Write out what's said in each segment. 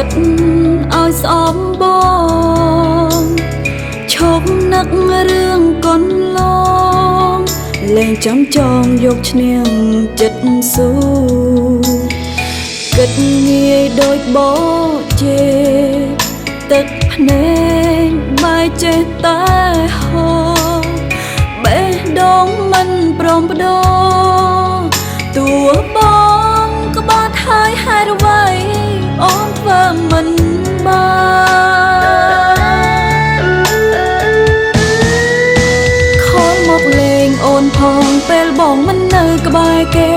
ចិត្តឲ្យស្អមបងឈប់នឹករឿងកូនឡងលែងចាំចងយកឈ្នះចិត្តស៊ូគិតងាយដូចបោជេទឹកភ្នែកបែកចេះតែហូរបេះដូងមិនព្រមបដូរតួបងក្បត់ហើយហេតុអ្វីអូនធ្វើមិនបានខលមកលេងអូនផងពេលបងមិននៅក្បែរគេ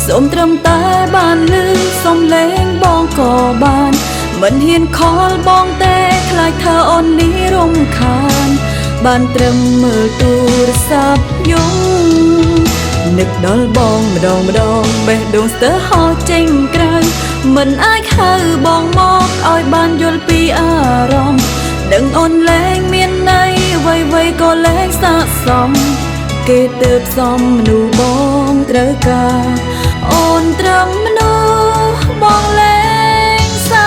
សូមត្រឹមតែបានឮសំឡេងបងក៏បានមិនហ៊ានខលបងទេខ្លាចថាអូននេះរំខានបានត្រឹមមើលទូរស័ព្ទយំនឹកដល់បងម្ដងបេះដូងស្ទើរហោះចេញក្រៅមិនអាចហៅបងមកឲ្យបានយល់ពីអារម្មណ៍ដឹងអូនលែងមានន័យអ្វីក៏លែងស័ក្តិសមគេទើបសំមនុស្សបងត្រូវការអូនត្រឹមមនុស្សបងលែងសា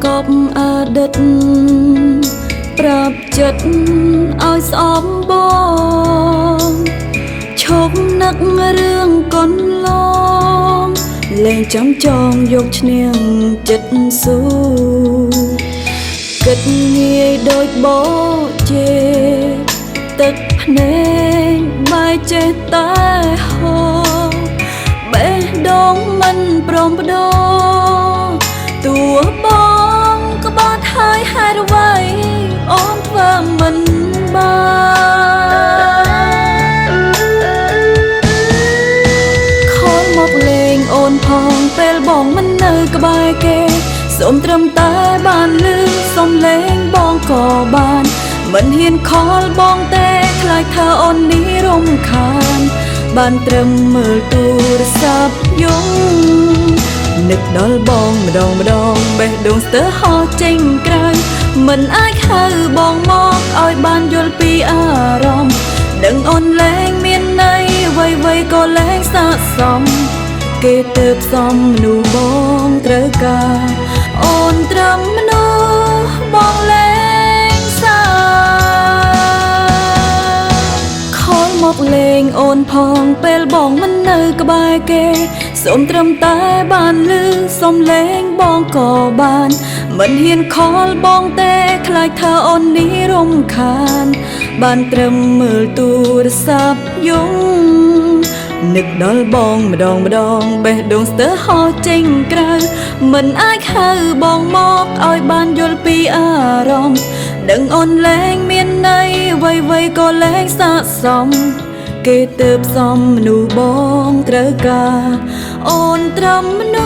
កប់អតីតប្រាប់ចិត្តឲ្យស្អមបងឈប់នឹករឿងកូនឡងលែងចាំចងយកឈ្នះចិត្តស៊ូគិតងាយដូចបោជេទឹកភ្នែកបែកចេះតែហូរបេះដូងមិនព្រមបដូរតួបងក្បត់ហើយហេតុអ្វីអូនធ្វើមិនបានខលមកលេងអូនផងពេលបងមិននៅក្បែរគេសូមត្រឹមតែបានឮសំឡេងបងក៏បានមិនហ៊ានខលបងទេខ្លាចថាអូននេះរំខានបានត្រឹមមើលទូរស័ព្ទយំនឹកដល់បងម្ដងបេះដូងស្ទើរហោះចេញក្រៅមិនអាចហៅបងមកឲ្យបានយល់ពីអារម្មណ៍ដឹងអូនលែងមានន័យអ្វីក៏លែងស័ក្តិសមគេទើបសំមនុស្សបងត្រូវការអូនត្រឹមមនុស្សបងលែងសាខលមកលេងអូនផងពេលបងមិននៅក្បែរគេសូមត្រឹមតែបានឮសំឡេងបងក៏បានមិនហ៊ានខលបងទេខ្លាចថាអូននេះរំខានបានត្រឹមមើលទូរស័ព្ទយំនឹកដល់បងម្ដងបេះដូងស្ទើរហោះចេញក្រៅមិនអាចហៅបងមកឲ្យបានយល់ពីអារម្មណ៍ដឹងអូនលែងមានន័យអ្វីក៏លែងស័ក្តិសមគេទើបសំមនុស្សបងត្រូវការអូនត្រឹមមនុ